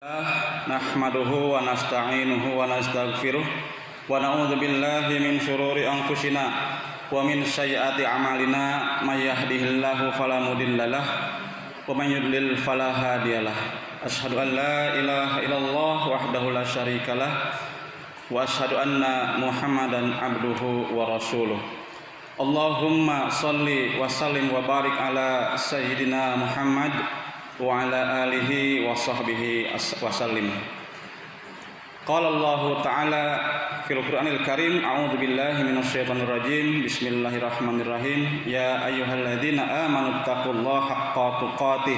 Nahmaduhu wa nasta'inuhu wa nastaghfiruh wa na'udzu billahi min shururi anfusina wa min sayyiati a'malina may yahdihillahu fala mudhillalah wa may yudlil fala hadiyalah. Asyhadu an la ilaha illallah wahdahu la syarikalah wa asyhadu anna Muhammadan abduhu wa rasuluh. Allahumma shalli wa sallim wa barik ala sayyidina Muhammad wa ala alihi wa sahbihi wa sallim. Qala Allah Ta'ala fil Qur'anil Karim, a'udzu billahi minasy syaithanir rajim. Bismillahirrahmanirrahim. Ya ayyuhalladzina amanu taqullaha haqqa tuqatih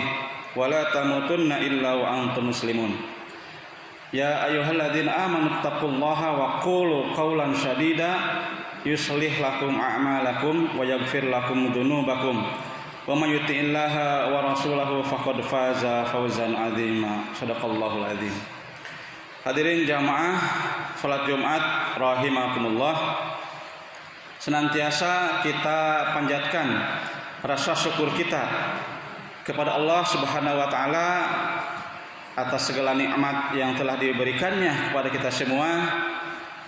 wa la tamutunna illa wa antum muslimun. Ya ayyuhalladzina amanu taqullaha wa qulu qawlan sadida yuslih lakum a'malakum wa yaghfir lakum dzunubakum. Wa may yuti'illaha wa rasulahu faqad faza fawzan 'azima. Shadaqallahul 'azim. Hadirin jamaah salat Jumat rahimakumullah. Senantiasa kita panjatkan rasa syukur kita kepada Allah Subhanahu wa taala atas segala nikmat yang telah diberikannya kepada kita semua.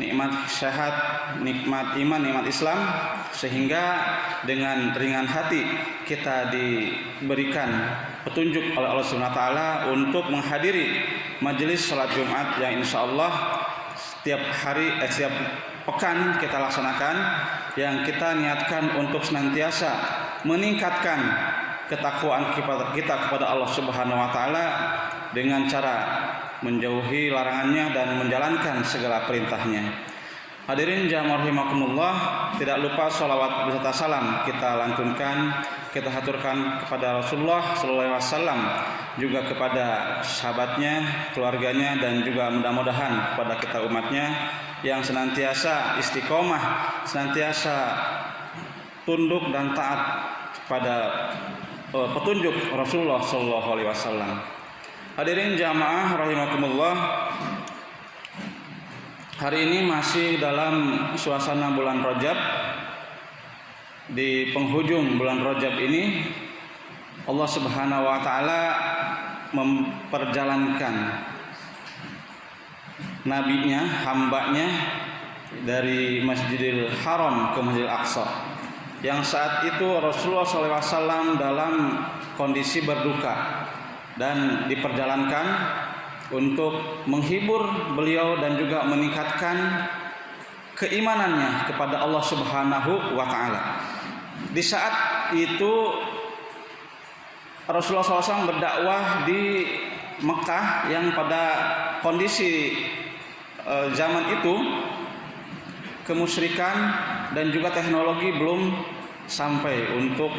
Nikmat sehat, nikmat iman, nikmat Islam, sehingga dengan ringan hati kita diberikan petunjuk oleh Allah Subhanahu wa taala untuk menghadiri majelis salat Jumat yang insyaallah setiap pekan kita laksanakan, yang kita niatkan untuk senantiasa meningkatkan ketakwaan kita kepada Allah Subhanahu wa taala dengan cara menjauhi larangannya dan menjalankan segala perintahnya. Hadirin jamaah rahimakumullah, tidak lupa sholawat beserta salam kita lantunkan, kita haturkan kepada Rasulullah sallallahu alaihi wasallam, juga kepada sahabatnya, keluarganya, dan juga mudah-mudahan kepada kita umatnya yang senantiasa istiqomah, senantiasa tunduk dan taat kepada petunjuk Rasulullah sallallahu alaihi wasallam. Hadirin jamaah rahimakumullah, hari ini masih dalam suasana bulan Rajab. Di penghujung bulan Rajab ini Allah Subhanahu wa taala memperjalankan nabinya, hambanya dari Masjidil Haram ke Masjidil Aqsa, yang saat itu Rasulullah SAW dalam kondisi berduka dan diperjalankan untuk menghibur beliau dan juga meningkatkan keimanannya kepada Allah Subhanahu wa taala. Di saat itu Rasulullah SAW berdakwah di Mekah yang pada kondisi zaman itu kemusyrikan dan juga teknologi belum sampai untuk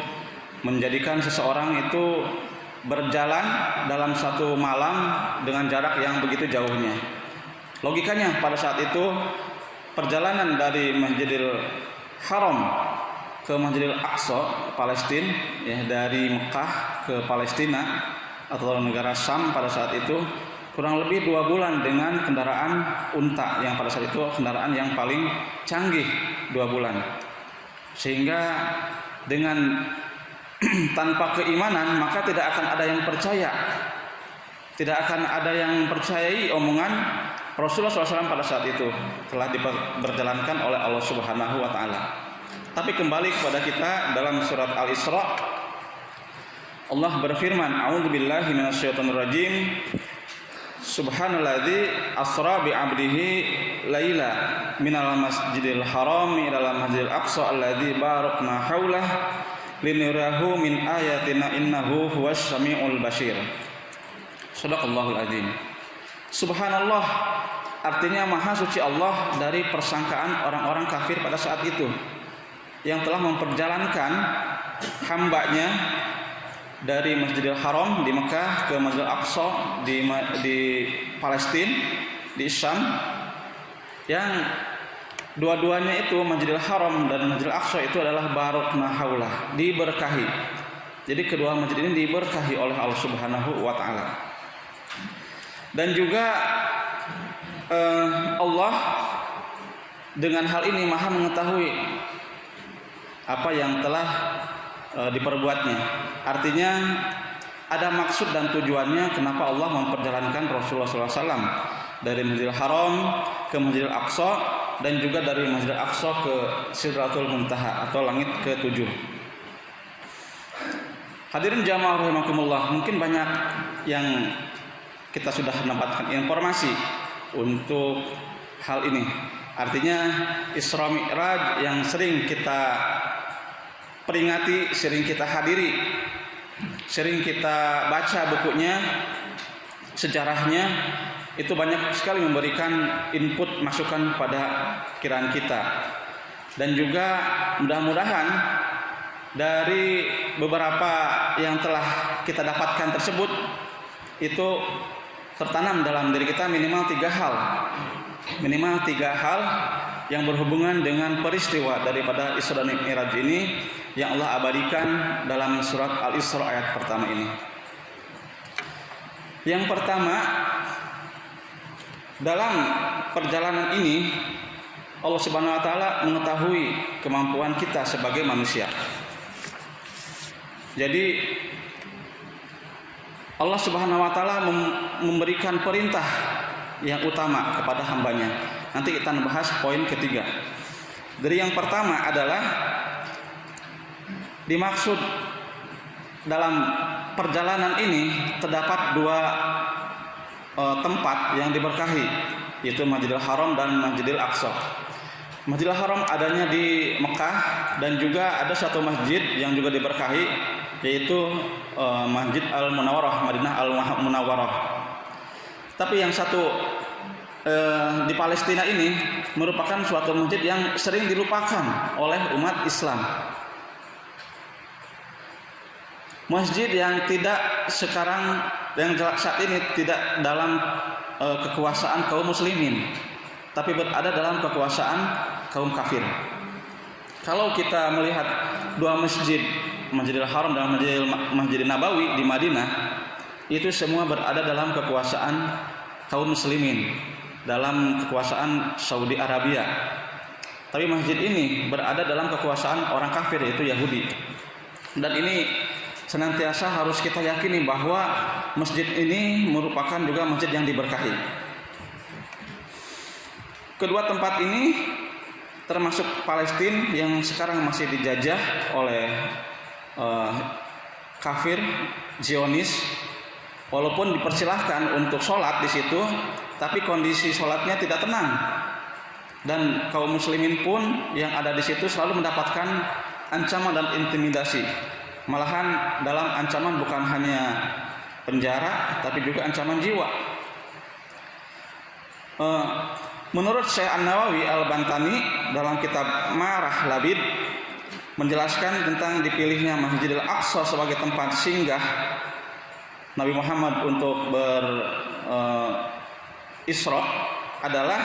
menjadikan seseorang itu berjalan dalam satu malam dengan jarak yang begitu jauhnya. Logikanya pada saat itu perjalanan dari Masjidil Haram ke Masjidil Aqsa Palestina, ya, dari Mekah ke Palestina atau negara Syam pada saat itu kurang lebih 2 bulan dengan kendaraan unta, yang pada saat itu kendaraan yang paling canggih, 2 bulan. Sehingga dengan tanpa keimanan maka tidak akan ada yang percaya, tidak akan ada yang percayai omongan Rasulullah SAW pada saat itu telah diperjalankan oleh Allah Subhanahu wa taala. Tapi kembali kepada kita dalam surat Al-Isra, Allah berfirman, a'udzubillahi minasyaitonir rajim. Subhanalladzi asra bi 'abdihi laila minal masjidil haram ilal masjidil aqsa alladzi barakna haulah linurahu min ayatina innahu huwas samiul basir. Shadaqallahul azim. Subhanallah artinya maha suci Allah dari persangkaan orang-orang kafir pada saat itu, yang telah memperjalankan hambanya dari Masjidil Haram di Mekah ke Masjidil Aqsa di Palestina, di Syam, yang dua-duanya itu Masjidil Haram dan Masjidil Aqsa itu adalah barakna haulah, diberkahi. Jadi kedua masjid ini diberkahi oleh Allah Subhanahu wa taala. Dan juga Allah dengan hal ini maha mengetahui apa yang telah diperbuatnya. Artinya ada maksud dan tujuannya kenapa Allah memperjalankan Rasulullah SAW dari Masjidil Haram ke Masjidil Aqsa dan juga dari Masjidil Aqsa ke Sidratul Muntaha atau langit ke-7. Hadirin jamaah rahimakumullah, mungkin banyak yang kita sudah mendapatkan informasi untuk hal ini. Artinya Isra Mi'raj yang sering kita peringati, sering kita hadiri, sering kita baca bukunya, sejarahnya, itu banyak sekali memberikan input masukan pada pikiran kita. Dan juga mudah-mudahan dari beberapa yang telah kita dapatkan tersebut itu tertanam dalam diri kita minimal 3 hal. Minimal 3 hal yang berhubungan dengan peristiwa daripada Isra dan Mi'raj ini yang Allah abadikan dalam surat Al-Isra ayat pertama ini. Yang pertama, dalam perjalanan ini Allah Subhanahu wa taala mengetahui kemampuan kita sebagai manusia. Jadi Allah Subhanahu wa taala memberikan perintah yang utama kepada hambanya. Nanti kita bahas poin ketiga. Dari yang pertama adalah dimaksud dalam perjalanan ini terdapat 2 tempat yang diberkahi, yaitu Masjidil Haram dan Masjidil Aqsa. Masjidil Haram adanya di Mekah dan juga ada satu masjid yang juga diberkahi, yaitu Masjid Al-Munawwarah, Madinah Al-Munawwarah. Tapi yang satu di Palestina ini merupakan suatu masjid yang sering dilupakan oleh umat Islam. Masjid yang tidak sekarang, yang saat ini tidak dalam kekuasaan kaum muslimin, tapi berada dalam kekuasaan kaum kafir. Kalau kita melihat 2 masjid, Masjidil Haram dan Masjidil Nabawi di Madinah, itu semua berada dalam kekuasaan kaum muslimin, dalam kekuasaan Saudi Arabia. Tapi masjid ini berada dalam kekuasaan orang kafir, yaitu Yahudi. Dan ini senantiasa harus kita yakini bahwa masjid ini merupakan juga masjid yang diberkahi. Kedua tempat ini termasuk Palestina yang sekarang masih dijajah oleh kafir Zionis. Walaupun dipersilahkan untuk sholat di situ, tapi kondisi sholatnya tidak tenang. Dan kaum muslimin pun yang ada di situ selalu mendapatkan ancaman dan intimidasi. Malahan dalam ancaman bukan hanya penjara, tapi juga ancaman jiwa. Menurut Syekh An-Nawawi Al-Bantani dalam kitab Marah Labid menjelaskan tentang dipilihnya Masjidil Aqsa sebagai tempat singgah Nabi Muhammad untuk Isra adalah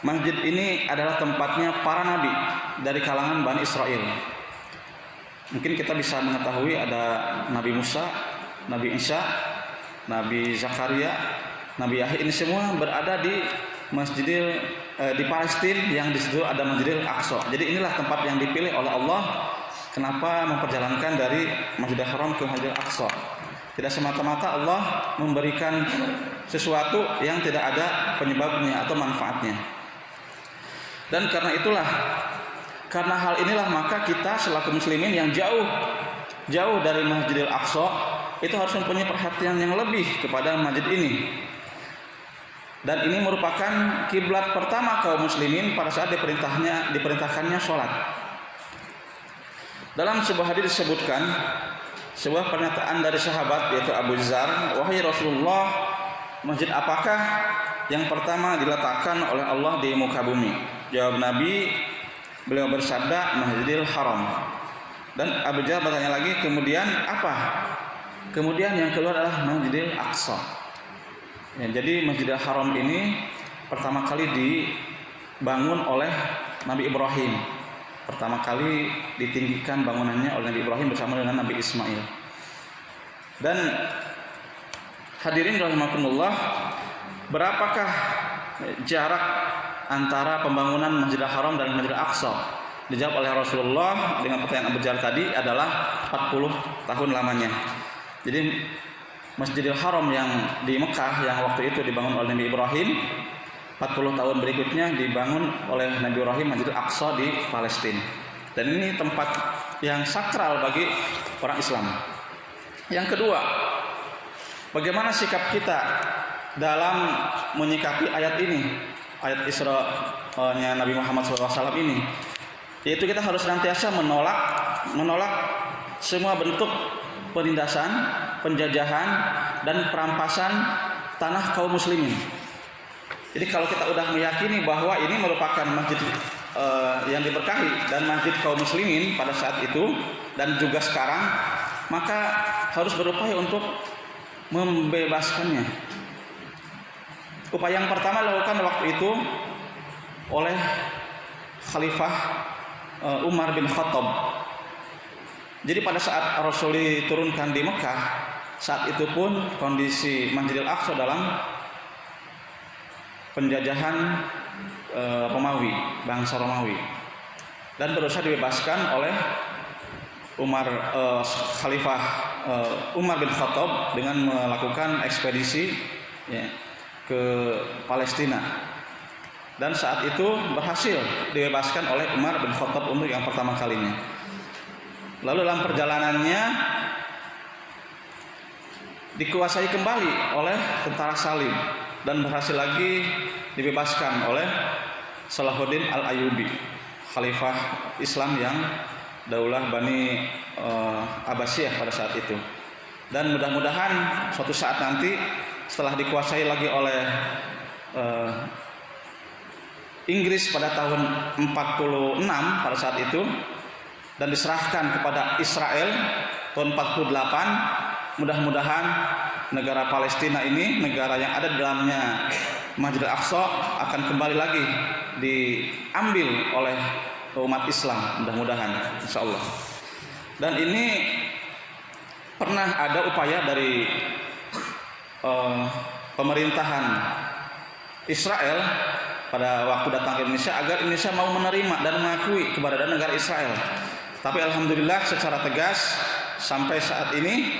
masjid ini adalah tempatnya para nabi dari kalangan Bani Israel. Mungkin kita bisa mengetahui ada Nabi Musa, Nabi Isa, Nabi Zakaria, Nabi Yahya, ini semua berada di di Palestina yang di situ ada Masjidil Aqsa. Jadi inilah tempat yang dipilih oleh Allah kenapa memperjalankan dari Masjidil Haram ke Masjidil Aqsa. Tidak semata-mata Allah memberikan sesuatu yang tidak ada penyebabnya atau manfaatnya. Dan karena hal inilah maka kita selaku muslimin yang jauh dari Masjidil Aqsa itu harus mempunyai perhatian yang lebih kepada masjid ini. Dan ini merupakan kiblat pertama kaum muslimin pada saat diperintahkannya sholat. Dalam sebuah hadis disebutkan sebuah pernyataan dari sahabat yaitu Abu Dzar, "Wahai Rasulullah, masjid apakah yang pertama diletakkan oleh Allah di muka bumi?" Jawab Nabi, beliau bersabda, "Masjidil Haram." Dan Abu Dzar bertanya lagi, "Kemudian apa?" Kemudian yang keluar adalah Masjidil Aqsa. Ya, jadi Masjidil Haram ini pertama kali dibangun oleh Nabi Ibrahim. Pertama kali ditinggikan bangunannya oleh Nabi Ibrahim bersama dengan Nabi Ismail. Dan hadirin rahimakumullah, berapakah jarak antara pembangunan Masjidil Haram dan Masjidil Aqsa? Dijawab oleh Rasulullah dengan pertanyaan Abu Dzar tadi adalah 40 tahun lamanya. Jadi Masjidil Haram yang di Mekah yang waktu itu dibangun oleh Nabi Ibrahim, 40 tahun berikutnya dibangun oleh Nabi Ibrahim Masjidil Aqsa di Palestina. Dan ini tempat yang sakral bagi orang Islam. Yang kedua, bagaimana sikap kita dalam menyikapi ayat ini, ayat Isra-nya Nabi Muhammad SAW ini, yaitu kita harus senantiasa menolak semua bentuk penindasan, penjajahan, dan perampasan tanah kaum muslimin. Jadi kalau kita udah meyakini bahwa ini merupakan masjid yang diberkahi dan masjid kaum muslimin pada saat itu dan juga sekarang, maka harus berupaya untuk membebaskannya. Upaya yang pertama dilakukan waktu itu oleh Khalifah Umar bin Khattab. Jadi pada saat Rasul diturunkan di Mekah, saat itu pun kondisi Masjidil Aqsa dalam penjajahan Romawi, bangsa Romawi, dan berusaha dibebaskan oleh Khalifah Umar bin Khattab dengan melakukan ekspedisi ke Palestina. Dan saat itu berhasil dibebaskan oleh Umar bin Khattab untuk yang pertama kalinya. Lalu dalam perjalanannya dikuasai kembali oleh tentara Salim dan berhasil lagi dibebaskan oleh Salahuddin Al-Ayyubi, Khalifah Islam yang Daulah Bani Abbasiyah pada saat itu. Dan mudah-mudahan suatu saat nanti setelah dikuasai lagi oleh Inggris pada tahun 46 pada saat itu dan diserahkan kepada Israel tahun 48, mudah-mudahan negara Palestina ini, negara yang ada di dalamnya Masjidil Aqsa, akan kembali lagi diambil oleh umat Islam, mudah-mudahan insyaallah. Dan ini pernah ada upaya dari pemerintahan Israel pada waktu datang ke Indonesia agar Indonesia mau menerima dan mengakui keberadaan negara Israel. Tapi alhamdulillah secara tegas sampai saat ini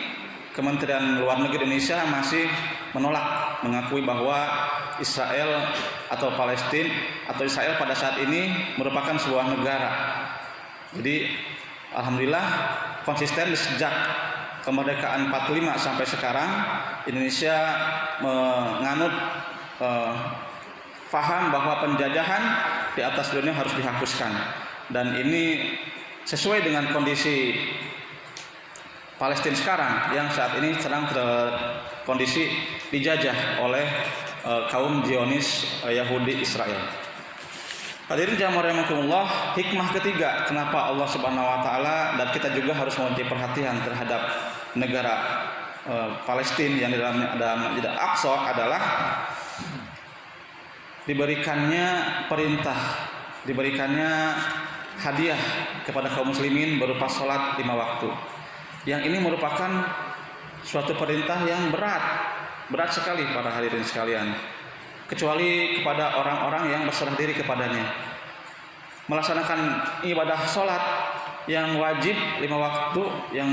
Kementerian Luar Negeri Indonesia masih menolak mengakui bahwa Israel atau Palestina atau Israel pada saat ini merupakan sebuah negara. Jadi alhamdulillah konsisten sejak kemerdekaan 45 sampai sekarang Indonesia menganut faham bahwa penjajahan di atas dunia harus dihapuskan, dan ini sesuai dengan kondisi Palestina sekarang yang saat ini sedang kondisi dijajah oleh kaum Zionis Yahudi Israel. Hadirin jamaah rahimakumullah, hikmah ketiga kenapa Allah Subhanahu wa taala dan kita juga harus memiliki perhatian terhadap negara Palestina yang di dalamnya ada Masjid Al-Aqsa adalah diberikannya perintah, diberikannya hadiah kepada kaum muslimin berupa sholat 5 waktu. Yang ini merupakan suatu perintah yang berat sekali para hadirin sekalian, kecuali kepada orang-orang yang berserah diri kepadanya. Melaksanakan ibadah sholat yang wajib 5 waktu yang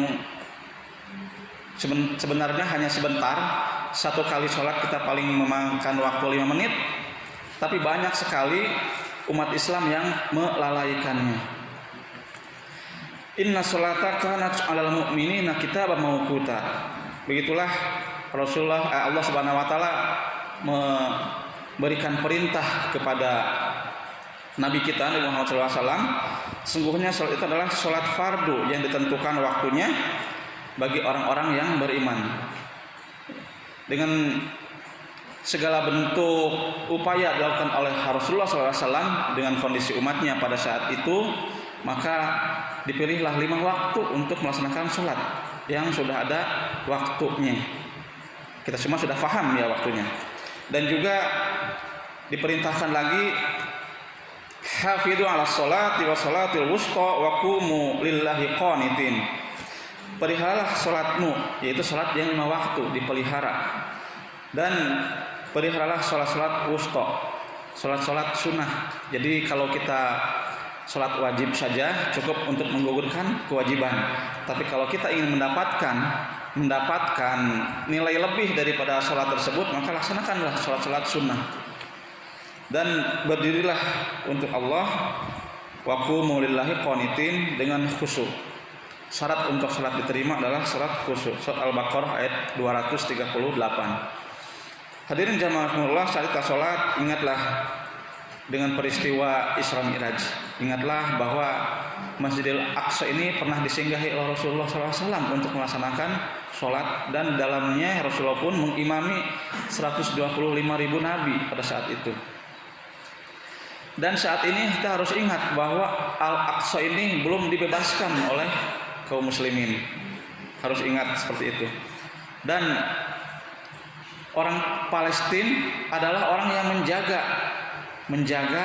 sebenarnya hanya sebentar, satu kali sholat kita paling memakan waktu 5 menit, tapi banyak sekali umat Islam yang melalaikannya. Inna sholata kanat 'alal mu'minina kitaban mawquta. Begitulah Allah Subhanahu wa taala memberikan perintah kepada Nabi kita Nabi Muhammad SAW. Sungguhnya sholat itu adalah sholat fardu yang ditentukan waktunya bagi orang-orang yang beriman. Dengan segala bentuk upaya dilakukan oleh Rasulullah SAW dengan kondisi umatnya pada saat itu, maka dipilihlah 5 waktu untuk melaksanakan sholat yang sudah ada waktunya. Kita semua sudah paham ya waktunya. Dan juga diperintahkan lagi hafidhu 'alas sholati wa sholatil wusta wa qumu lillahi qanitin. Peliharalah sholatmu, yaitu sholat yang 5 waktu dipelihara, dan peliharalah sholat-sholat wusta, sholat-sholat sunnah. Jadi kalau kita sholat wajib saja cukup untuk menggugurkan kewajiban, tapi kalau kita ingin mendapatkan mendapatkan nilai lebih daripada sholat tersebut, maka laksanakanlah sholat-sholat sunnah dan berdirilah untuk Allah, wa qumu lillahi qanitin, dengan khusyuk. Syarat untuk sholat diterima adalah sholat khusyuk. Surat Al-Baqarah ayat 238. Hadirin jamaah, saat kita sholat ingatlah dengan peristiwa Isra Mi'raj. Ingatlah bahwa Masjidil Aqsa ini pernah disinggahi oleh Rasulullah SAW untuk melaksanakan sholat, dan dalamnya Rasulullah pun mengimami 125.000 nabi pada saat itu. Dan saat ini kita harus ingat bahwa Al-Aqsa ini belum dibebaskan oleh kaum muslimin. Harus ingat seperti itu. Dan orang Palestina adalah orang yang menjaga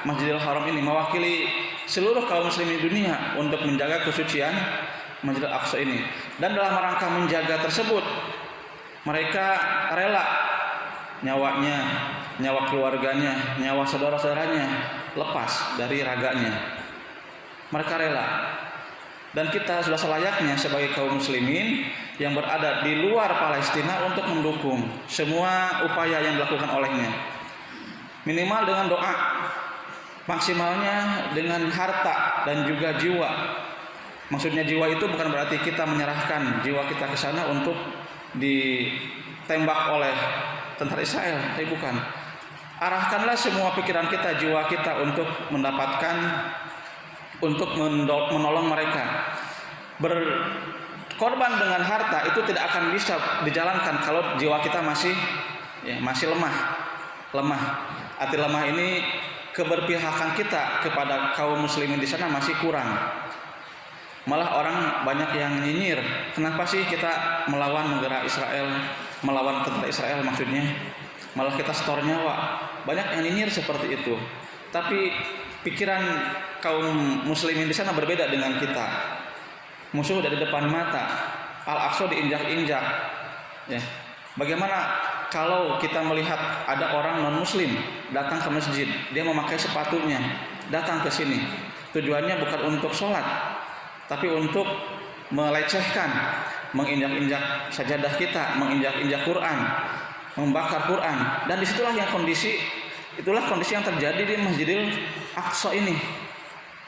Masjidil Haram ini, mewakili seluruh kaum muslimin dunia untuk menjaga kesucian Masjidil Aqsa ini. Dan dalam rangka menjaga tersebut, mereka rela nyawanya, nyawa keluarganya, nyawa saudara-saudaranya lepas dari raganya. Mereka rela. Dan kita sudah selayaknya sebagai kaum muslimin yang berada di luar Palestina untuk mendukung semua upaya yang dilakukan olehnya. Minimal dengan doa, maksimalnya dengan harta dan juga jiwa. Maksudnya jiwa itu bukan berarti kita menyerahkan jiwa kita ke sana untuk ditembak oleh tentara Israel, tapi bukan. Arahkanlah semua pikiran kita, jiwa kita untuk menolong mereka. Berkorban dengan harta itu tidak akan bisa dijalankan kalau jiwa kita masih lemah. Arti lemah ini keberpihakan kita kepada kaum muslimin di sana masih kurang. Malah orang banyak yang nyinyir, kenapa sih kita melawan negara Israel, melawan tentara Israel maksudnya, malah kita setor nyawa. Banyak yang nyinyir seperti itu. Tapi pikiran kaum muslimin di sana berbeda dengan kita. Musuh dari depan mata, Al-Aqsa diinjak-injak. Ya. Bagaimana kalau kita melihat ada orang non-muslim datang ke masjid, dia memakai sepatunya, datang ke sini, tujuannya bukan untuk sholat, tapi untuk melecehkan, menginjak-injak sajadah kita, menginjak-injak Quran, membakar Quran. Dan itulah kondisi yang terjadi di Masjidil Aqsa ini.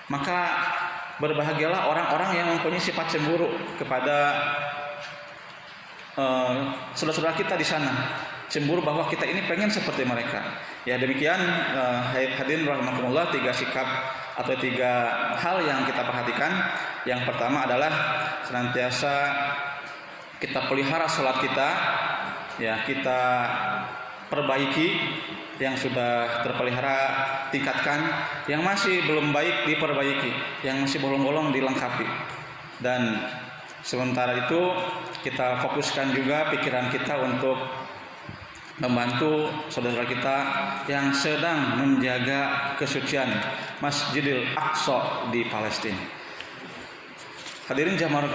Maka berbahagialah orang-orang yang mempunyai sifat cemburu kepada saudara-saudara kita di sana, cemburu bahwa kita ini pengen seperti mereka. Ya demikian, hadirin rahimakumullah, 3 sikap atau 3 hal yang kita perhatikan. Yang pertama adalah senantiasa kita pelihara sholat kita, ya kita perbaiki. Yang sudah terpelihara tingkatkan, yang masih belum baik diperbaiki, yang masih bolong-bolong dilengkapi. Dan sementara itu kita fokuskan juga pikiran kita untuk membantu saudara kita yang sedang menjaga kesucian Masjidil Aqsa di Palestina. Hadirin jamaah,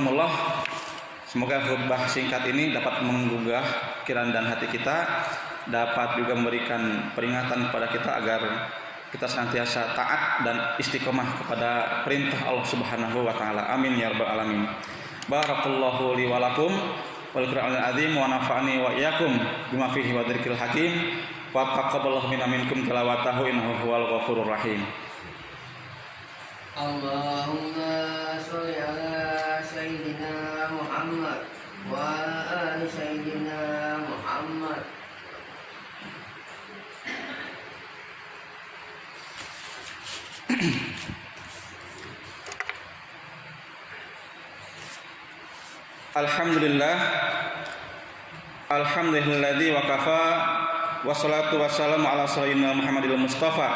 semoga khutbah singkat ini dapat menggugah pikiran dan hati kita, dapat juga memberikan peringatan kepada kita agar kita senantiasa taat dan istiqomah kepada perintah Allah Subhanahu wa taala. Amin ya rabbal alamin. Barakallahu li wa lakum wal Qur'anil azim wa nafa'ani wa iyyakum bima fihi wa dzikril hakim wa taqabbalallahu minna minkum tilawatahu innahu huwal ghafurur rahim. Allahumma sholli ala sayyidina Muhammad wa ali sayyidina Muhammad. Alhamdulilladzi wa kafa wassalatu wassalamu ala sayyidina Muhammadil Mustafa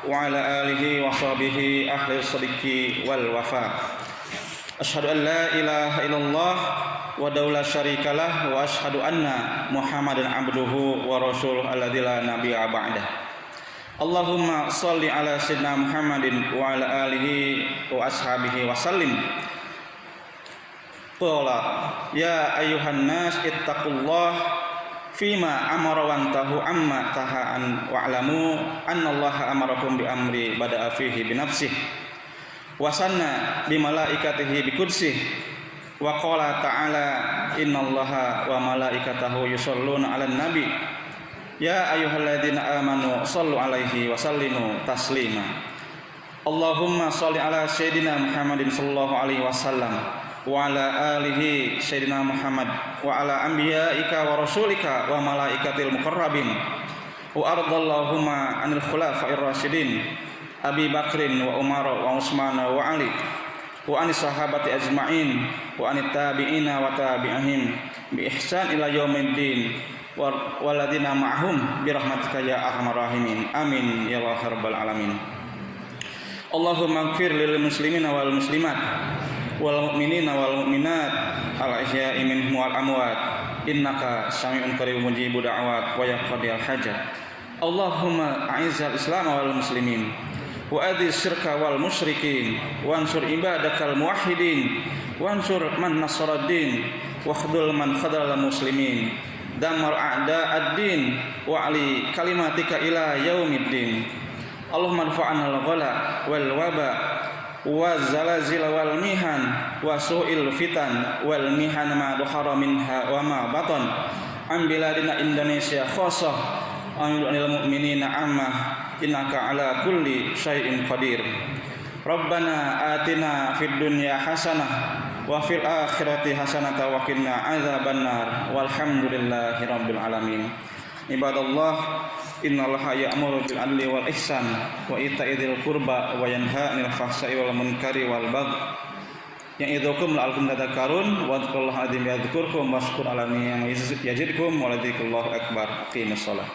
wa ala alihi wa sahbihi ahli sidqi wal wafa. Asyhadu an la ilaha illallah wa la syarikalah wa asyhadu anna Muhammadan abduhu wa rasuluhu alladzi la nabiyya ba'dah. Allahumma shalli ala sayyidina Muhammadin wa ala alihi wa ashabihi wa sallim. Qala ya ayyuhan nas ittaqullah fima amara wa antahu amma taha'an wa'lamu annallaha amarakum bi amri bada'a fihi bi nafsihi wa sanna bi malaikatihi bi qudsihi Wa qala ta'ala innallaha wa malaikatahu yusholluna 'alan nabi ya ayyuhalladzina amanu shallu 'alaihi wa sallimu taslima. Allahumma shalli 'ala sayyidina Muhammadin sallallahu alaihi wasallam wa 'ala alihi sayyidina Muhammad wa 'ala anbiya'ika wa rasulika wa malaikatil muqarrabin wa ardallahumma 'anil khulafa'ir rasyidin Abi Bakrin wa Umar wa Utsman wa Ali wa anis sahabati ajma'in wa anit tabi'ina wa tabi'ihim bi ihsan ila yaumiddin waladina ma'hum bi rahmatika ya arhamar rahimin amin ya rabbal alamin. Allahumma ighfir lil muslimina wal muslimat wal mu'minina wal mu'minat al ahya'i minhum wal amwat innaka sami'un qaribun mujibud da'wat wa yaqdil hajat. Allahumma a'izzal islam wal muslimin wa adhis syirka wal musyrikin wansur ibadakal muwahhidin wansur man nasaraddin wa khdhul man khadhalal muslimin damar a'da'ad-din wa ali kalimatika ila yaumiddin. Allahumma anfa'na al-ghala wal waba wa zalazil wal mihan wa su'il fitan wal mihan ma dhahara minha wa ma batan am biladina Indonesia khassah anil mu'minina ammah innaka ala kulli syai'in qadir. Rabbana atina fid dunya hasanah wa fil akhirati hasanah wa qina adzabannar walhamdulillahi rabbil alamin. Ibadallah innallaha ya'muru bil adli wal ihsan wa ita'i dzil qurba wa yanha 'anil fahsya'i wal munkari wal baghi ya'idzukum la'allakum tadhakkarun wa dzkurullaha adzim yadhkurkum washkur 'ala ni'amihi yazidkum wa ladzikrullahi akbar. Aqimus shalah.